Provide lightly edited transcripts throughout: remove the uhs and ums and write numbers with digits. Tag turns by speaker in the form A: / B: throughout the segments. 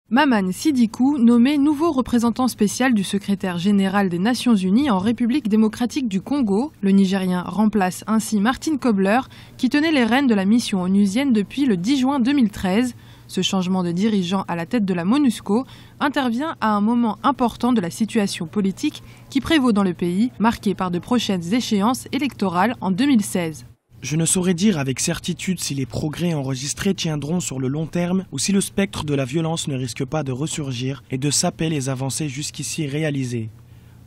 A: Maman Sidikou, nommé nouveau représentant spécial du secrétaire général des Nations Unies en République démocratique du Congo, le Nigérien remplace ainsi Martin Kobler, qui tenait les rênes de la mission onusienne depuis le 10 juin 2013. Ce changement de dirigeant à la tête de la MONUSCO intervient à un moment important de la situation politique qui prévaut dans le pays, marqué par de prochaines échéances électorales en 2016.
B: Je ne saurais dire avec certitude si les progrès enregistrés tiendront sur le long terme ou si le spectre de la violence ne risque pas de ressurgir et de saper les avancées jusqu'ici réalisées.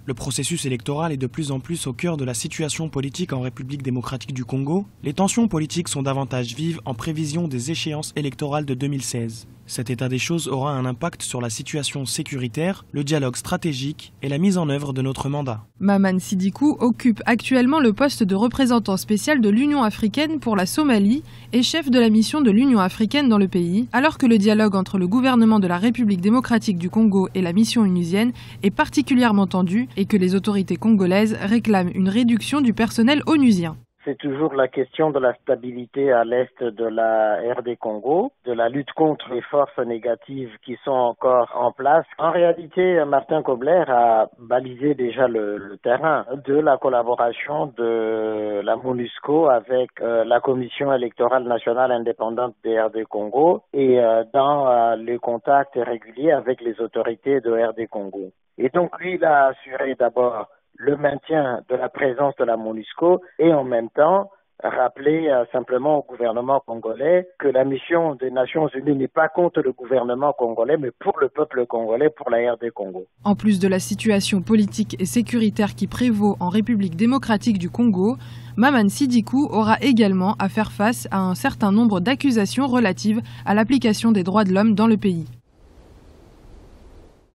B: Le processus électoral est de plus en plus au cœur de la situation politique en République démocratique du Congo. Les tensions politiques sont davantage vives en prévision des échéances électorales de 2016. Cet état des choses aura un impact sur la situation sécuritaire, le dialogue stratégique et la mise en œuvre de notre mandat.
A: Maman Sidikou occupe actuellement le poste de représentant spécial de l'Union africaine pour la Somalie et chef de la mission de l'Union africaine dans le pays, alors que le dialogue entre le gouvernement de la République démocratique du Congo et la mission onusienne est particulièrement tendu et que les autorités congolaises réclament une réduction du personnel onusien.
C: C'est toujours la question de la stabilité à l'est de la RD Congo, de la lutte contre les forces négatives qui sont encore en place. En réalité, Martin Kobler a balisé déjà le terrain de la collaboration de la MONUSCO avec la Commission électorale nationale indépendante des RD Congo et dans les contacts réguliers avec les autorités de RD Congo. Et donc lui, il a assuré d'abord le maintien de la présence de la MONUSCO et en même temps rappeler simplement au gouvernement congolais que la mission des Nations Unies n'est pas contre le gouvernement congolais mais pour le peuple congolais, pour la RD Congo.
A: En plus de la situation politique et sécuritaire qui prévaut en République démocratique du Congo, Maman Sidikou aura également à faire face à un certain nombre d'accusations relatives à l'application des droits de l'homme dans le pays.